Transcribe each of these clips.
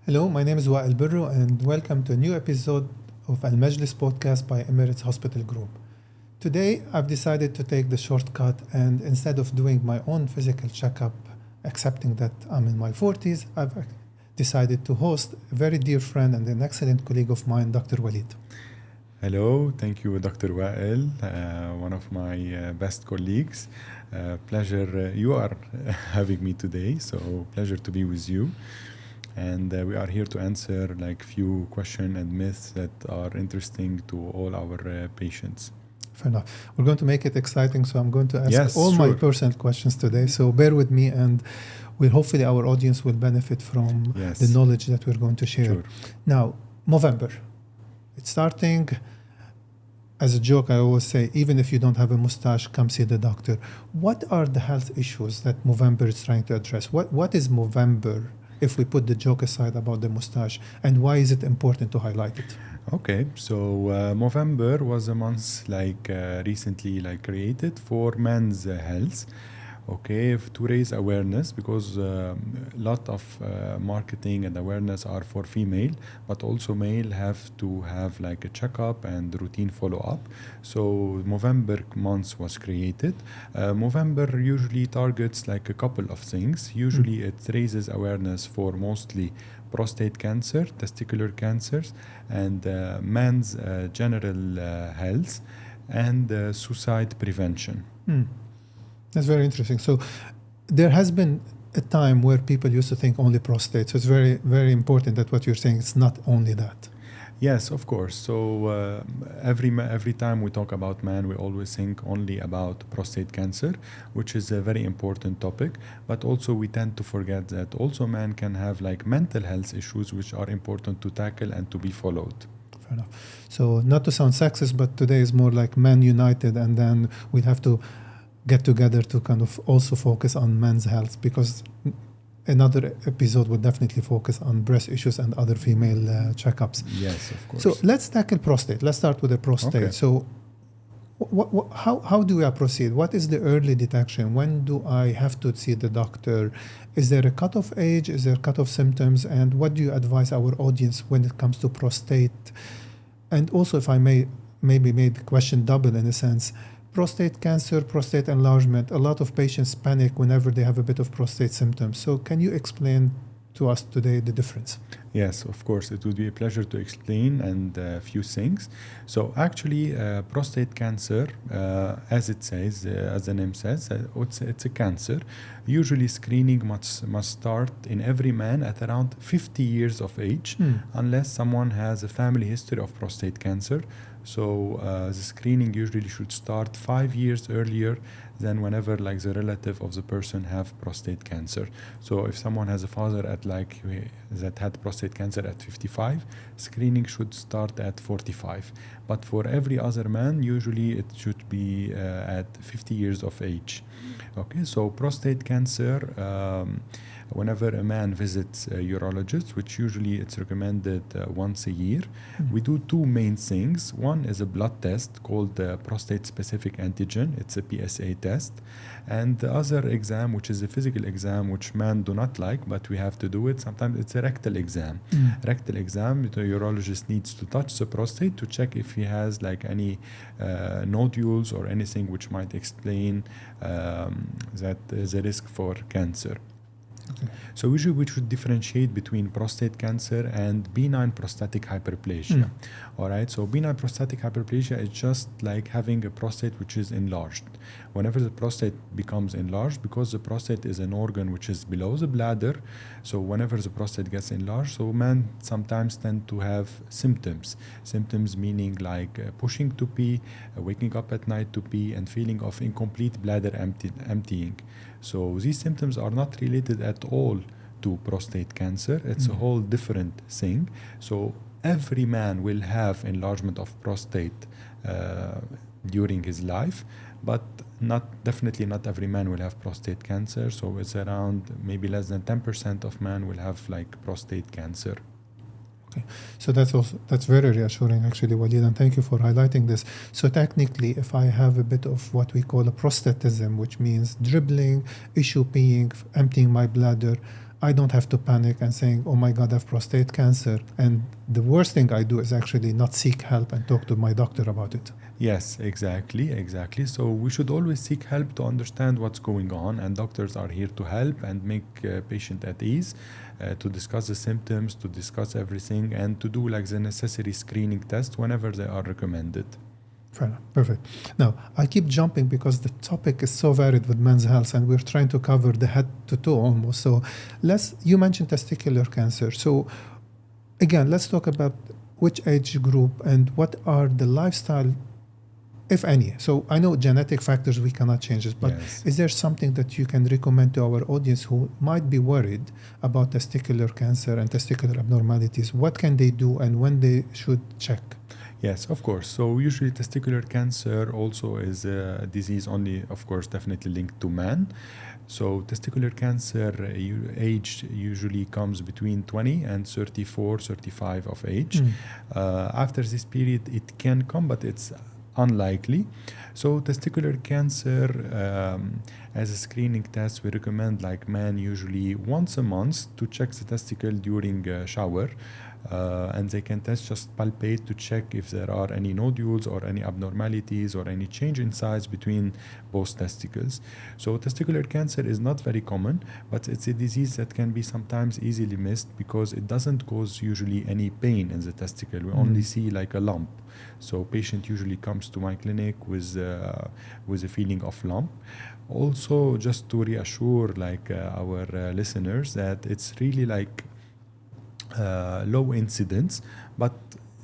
Hello, my name is 𝗚𝗿𝗶𝘀𝘀 and welcome to a new episode of Majlis podcast by Emirates Hospital Group. Today, I've decided to take the shortcut and instead of doing my own physical checkup, accepting that I'm in my 40s, I've decided to host a very dear friend and an excellent colleague of mine, Dr. Walid. Hello, thank you, Dr. Wael, one of my best colleagues. Pleasure you are having me today, so pleasure to be with you. And we are here to answer like few questions and myths that are interesting to all our patients. Fair enough. We're going to make it exciting, so I'm going to ask Yes, my sure. personal questions today. So bear with me, and hopefully our audience will benefit from Yes. the knowledge that we're going to share. Sure. Now, Movember. It's starting. As a joke, I always say, even if you don't have a mustache, come see the doctor. What are the health issues that Movember is trying to address? What is Movember, if we put the joke aside about the mustache, and why is it important to highlight it? Okay, so Movember was a month recently created for men's health. Okay, to raise awareness, because a lot of marketing and awareness are for female, but also male have to have like a checkup and routine follow-up. So Movember month was created. Movember usually targets like a couple of things. Usually it raises awareness for mostly prostate cancer, testicular cancers, and men's general health and suicide prevention. That's very interesting. So there has been a time where people used to think only prostate. So it's very, very important that what you're saying is not only that. Yes, of course. So every time we talk about man, we always think only about prostate cancer, which is a very important topic. But also we tend to forget that also man can have like mental health issues, which are important to tackle and to be followed. Fair enough. So not to sound sexist, but today is more like men united, and then we'd have to get together to kind of also focus on men's health, because another episode would definitely focus on breast issues and other female checkups. Yes, of course. So let's tackle prostate. Let's start with the prostate. Okay. So how do we proceed? What is the early detection? When do I have to see the doctor? Is there a cutoff age? Is there cutoff symptoms? And what do you advise our audience when it comes to prostate? And also, if I may maybe make the question double in a sense, prostate cancer, prostate enlargement, a lot of patients panic whenever they have a bit of prostate symptoms. So can you explain to us today the difference? Yes, of course. It would be a pleasure to explain and a few things. So actually, prostate cancer, as it says, as the name says, it's a cancer. Usually screening must start in every man at around 50 years of age, unless someone has a family history of prostate cancer. So the screening usually should start 5 years earlier than whenever like the relative of the person have prostate cancer. So if someone has a father that had prostate cancer at 55, screening should start at 45. But for every other man, usually it should be at 50 years of age. Okay, so prostate cancer, whenever a man visits a urologist, which usually it's recommended once a year, we do two main things. One is a blood test called prostate-specific antigen. It's a PSA test. And the other exam, which is a physical exam, which men do not like, but we have to do it. Sometimes it's a rectal exam. Rectal exam, the urologist needs to touch the prostate to check if he has like any nodules or anything which might explain that there's a risk for cancer. Okay. So usually we should differentiate between prostate cancer and benign prostatic hyperplasia. All right, so benign prostatic hyperplasia is just like having a prostate which is enlarged. Whenever the prostate becomes enlarged, because the prostate is an organ which is below the bladder, so whenever the prostate gets enlarged, so men sometimes tend to have symptoms. Symptoms meaning like pushing to pee, waking up at night to pee, and feeling of incomplete bladder emptying. So these symptoms are not related at all to prostate cancer. It's a whole different thing. So every man will have enlargement of prostate during his life, but definitely not every man will have prostate cancer. So it's around maybe less than 10% of men will have like prostate cancer. Okay, so that's very reassuring actually, Walid, and thank you for highlighting this. So technically, if I have a bit of what we call a prostatism, which means dribbling, issue peeing, emptying my bladder, I don't have to panic and saying, oh my God, I have prostate cancer. And the worst thing I do is actually not seek help and talk to my doctor about it. Yes, exactly. So we should always seek help to understand what's going on, and doctors are here to help and make patient at ease, to discuss the symptoms, to discuss everything, and to do like the necessary screening tests whenever they are recommended. Fair enough. Perfect. Now, I keep jumping because the topic is so varied with men's health, and we're trying to cover the head to toe almost. So you mentioned testicular cancer. So again, let's talk about which age group and what are the lifestyle, if any. So I know genetic factors, we cannot change this, but Yes. is there something that you can recommend to our audience who might be worried about testicular cancer and testicular abnormalities? What can they do and when they should check? Yes, of course. So usually testicular cancer also is a disease only, of course, definitely linked to man. So testicular cancer age usually comes between 20 and 34, 35 of age. After this period, it can come, but it's unlikely. So testicular cancer, as a screening test, we recommend like man usually once a month to check the testicle during a shower. And they can just palpate to check if there are any nodules or any abnormalities or any change in size between both testicles. So testicular cancer is not very common, but it's a disease that can be sometimes easily missed because it doesn't cause usually any pain in the testicle. We only see like a lump. So patient usually comes to my clinic with a feeling of lump. Also, just to reassure like our listeners that it's really like low incidence, but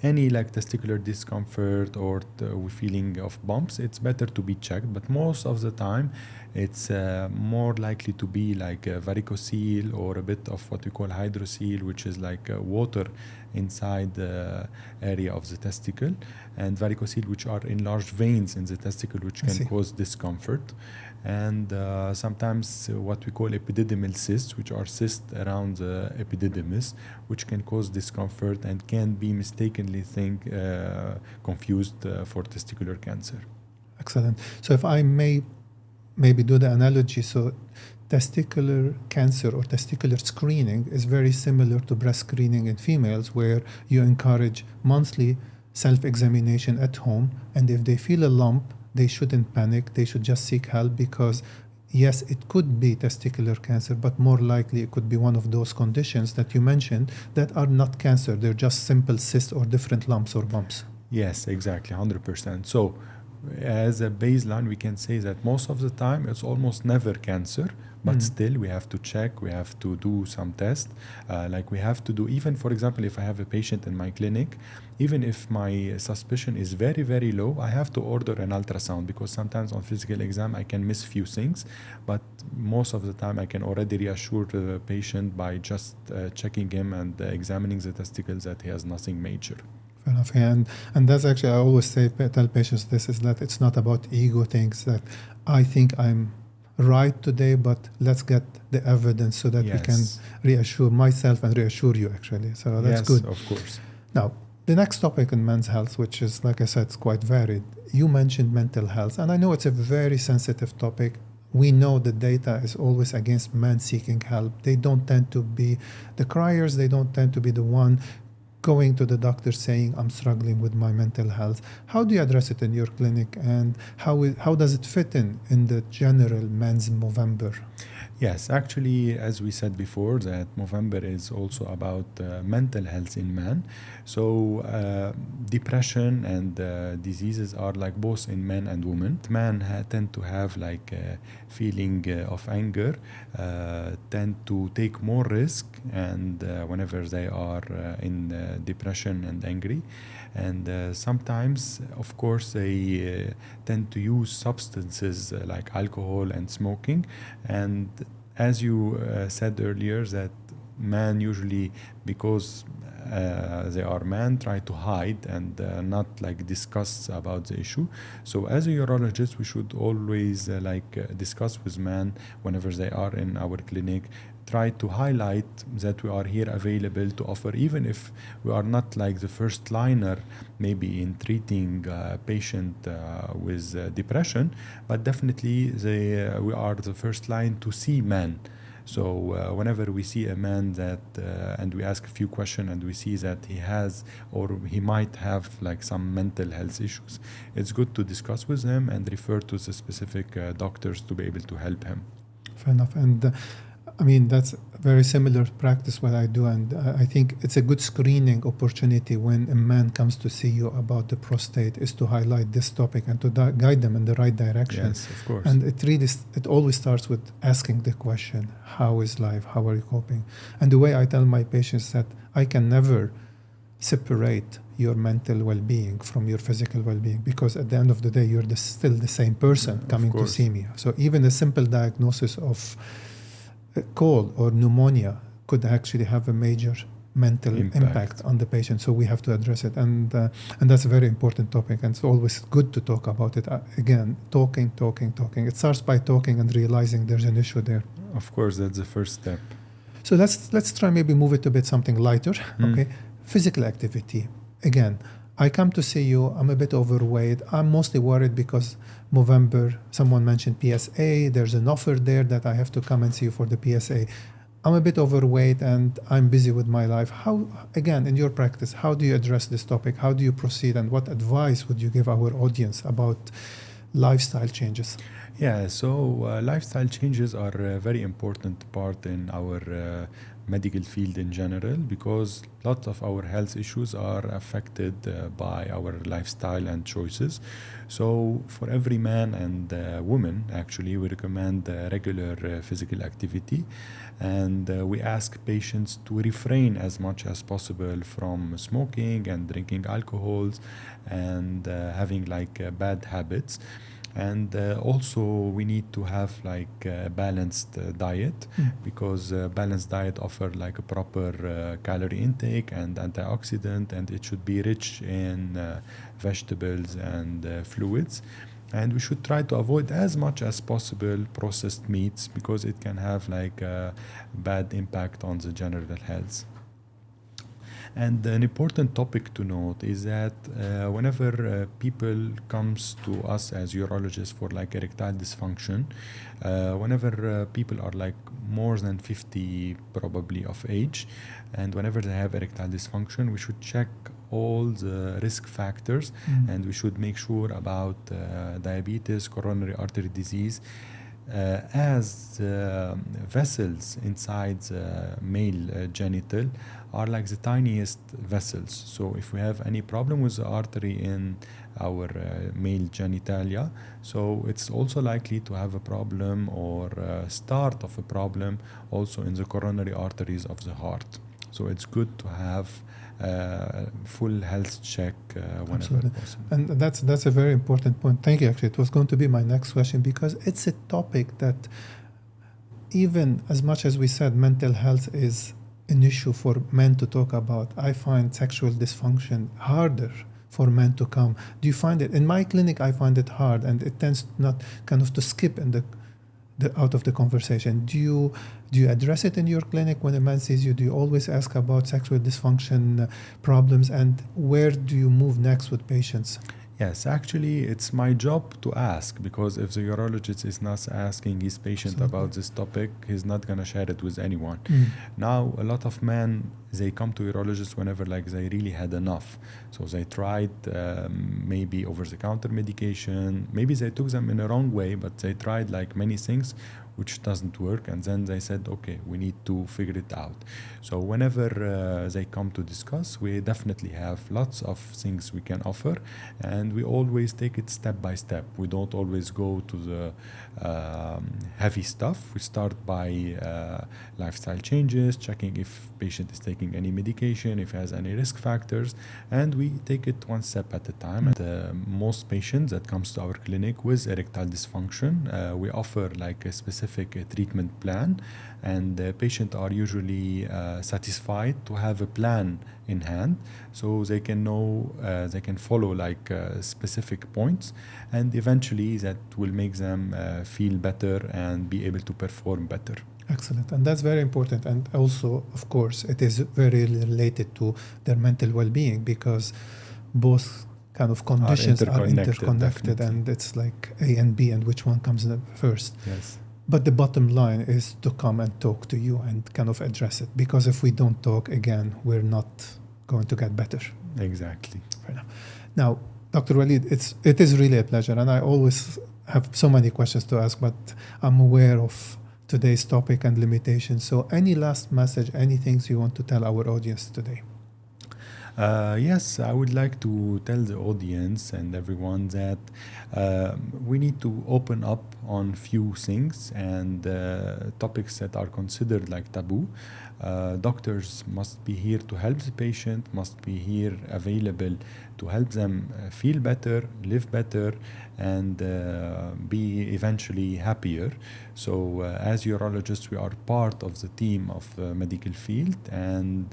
any like testicular discomfort or feeling of bumps, it's better to be checked. But most of the time, it's more likely to be like a varicocele or a bit of what we call hydrocele, which is like water inside the area of the testicle, and varicocele, which are enlarged veins in the testicle, which can cause discomfort. And sometimes what we call epididymal cysts, which are cysts around the epididymis, which can cause discomfort and can be mistakenly confused for testicular cancer. Excellent. So if I may maybe do the analogy, so testicular cancer or testicular screening is very similar to breast screening in females, where you encourage monthly self-examination at home, and if they feel a lump, they shouldn't panic. They should just seek help because, yes, it could be testicular cancer, but more likely it could be one of those conditions that you mentioned that are not cancer. They're just simple cysts or different lumps or bumps. Yes, exactly, 100%. So as a baseline, we can say that most of the time it's almost never cancer, but still we have to check, we have to do some tests. Like we have to do, even for example, if I have a patient in my clinic, even if my suspicion is very, very low, I have to order an ultrasound because sometimes on physical exam I can miss few things, but most of the time I can already reassure the patient by just checking him and examining the testicles that he has nothing major. Fair enough. And that's actually, I always tell patients this, is that it's not about ego things, that I think I'm right today, but let's get the evidence so that we can reassure myself and reassure you actually. So that's good. Of course. Now, the next topic in men's health, which is, like I said, it's quite varied. You mentioned mental health, and I know it's a very sensitive topic. We know the data is always against men seeking help. They don't tend to be the criers. They don't tend to be the one going to the doctor saying, I'm struggling with my mental health. How do you address it in your clinic, and how does it fit in the general men's Movember? Yes, actually, as we said before, that Movember is also about mental health in man. So depression and diseases are like both in men and women. Men tend to have like a feeling of anger, tend to take more risk, and whenever they are in depression and angry. And sometimes, of course, they tend to use substances like alcohol and smoking. And as you said earlier, that men usually, because they are men, try to hide and not like discuss about the issue. So as a urologist, we should always discuss with men whenever they are in our clinic, try to highlight that we are here available to offer, even if we are not like the first liner maybe in treating a patient with depression, but definitely we are the first line to see men So whenever we see a man that, and we ask a few questions and we see that he has or he might have like some mental health issues, it's good to discuss with him and refer to the specific doctors to be able to help him. Fair enough. And I mean, that's very similar practice what I do, and I think it's a good screening opportunity when a man comes to see you about the prostate, is to highlight this topic and to guide them in the right direction. Yes, of course. And it always starts with asking the question, how is life? How are you coping? And the way I tell my patients that I can never separate your mental well-being from your physical well-being, because at the end of the day, you're still the same person coming to see me. So even a simple diagnosis of cold or pneumonia could actually have a major mental impact on the patient. So we have to address it, and that's a very important topic. And it's always good to talk about it. Again, talking. It starts by talking and realizing there's an issue there. Of course, that's the first step. So let's try maybe move it to a bit something lighter. Okay, physical activity. Again, I come to see you, I'm a bit overweight. I'm mostly worried because Movember, someone mentioned PSA. There's an offer there that I have to come and see you for the PSA. I'm a bit overweight and I'm busy with my life. How, again, in your practice, how do you address this topic? How do you proceed? And what advice would you give our audience about lifestyle changes? Yeah, so lifestyle changes are a very important part in our medical field in general, because lots of our health issues are affected by our lifestyle and choices. So for every man and woman, actually, we recommend regular physical activity, and we ask patients to refrain as much as possible from smoking and drinking alcohols and having like bad habits. And also we need to have like a balanced diet, because balanced diet offer like a proper calorie intake and antioxidant, and it should be rich in vegetables and fluids. And we should try to avoid as much as possible processed meats, because it can have like a bad impact on the general health. And an important topic to note is that whenever people comes to us as urologists for like erectile dysfunction, whenever people are like more than 50 probably of age, and whenever they have erectile dysfunction, we should check all the risk factors, and we should make sure about diabetes, coronary artery disease, as vessels inside the male genital are like the tiniest vessels. So if we have any problem with the artery in our male genitalia, so it's also likely to have a problem or start of a problem also in the coronary arteries of the heart. So it's good to have full health check whenever possible. And that's a very important point. Thank you. Actually, it was going to be my next question, because it's a topic that, even as much as we said mental health is an issue for men to talk about, I find sexual dysfunction harder for men to come. Do you find it? In my clinic, I find it hard, and it tends not kind of to skip in the out of the conversation. Do you address it in your clinic when a man sees you? Do you always ask about sexual dysfunction problems, and where do you move next with patients? Yes, actually, it's my job to ask, because if the urologist is not asking his patient about this topic, he's not going to share it with anyone. Now, a lot of men, they come to urologists whenever like they really had enough. So they tried maybe over-the-counter medication, maybe they took them in a wrong way, but they tried like many things which doesn't work, and then they said, okay, we need to figure it out. So whenever they come to discuss, we definitely have lots of things we can offer, and we always take it step by step. We don't always go to the heavy stuff. We start by lifestyle changes, checking if patient is taking any medication, if he has any risk factors, and we take it one step at a time. And most patients that comes to our clinic with erectile dysfunction, we offer like a specific treatment plan, and patients are usually satisfied to have a plan in hand, so they can know, they can follow like specific points, and eventually that will make them feel better and be able to perform better. Excellent. And that's very important. And also, of course, it is very related to their mental well-being, because both kind of conditions are interconnected, and it's like A and B, and which one comes first. Yes. But the bottom line is to come and talk to you and kind of address it. Because if we don't talk, again, we're not going to get better. Exactly. Fair enough. Now, Dr. Walid, it is really a pleasure, and I always have so many questions to ask, but I'm aware of today's topic and limitations. So any last message, any things you want to tell our audience today? Yes, I would like to tell the audience and everyone that we need to open up on few things and topics that are considered like taboo. Doctors must be here to help the patient, must be here available to help them feel better, live better, and be eventually happier. So as urologists, we are part of the team of the medical field, and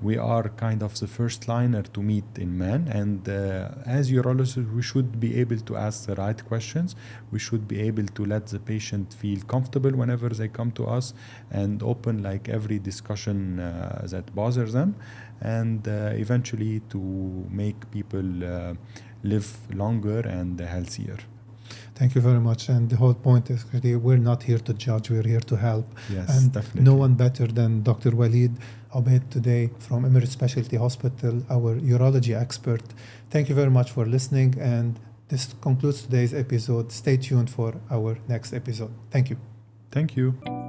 we are kind of the first liner to meet in men, and as urologists we should be able to ask the right questions. We should be able to let the patient feel comfortable whenever they come to us and open like every discussion that bothers them, and eventually to make people live longer and healthier. Thank you very much. And the whole point is really we're not here to judge, we're here to help. Yes, and definitely. No one better than Dr. Walid Obeid today from Emirates Specialty Hospital, our urology expert. Thank you very much for listening, and this concludes today's episode. Stay tuned for our next episode. Thank you. Thank you.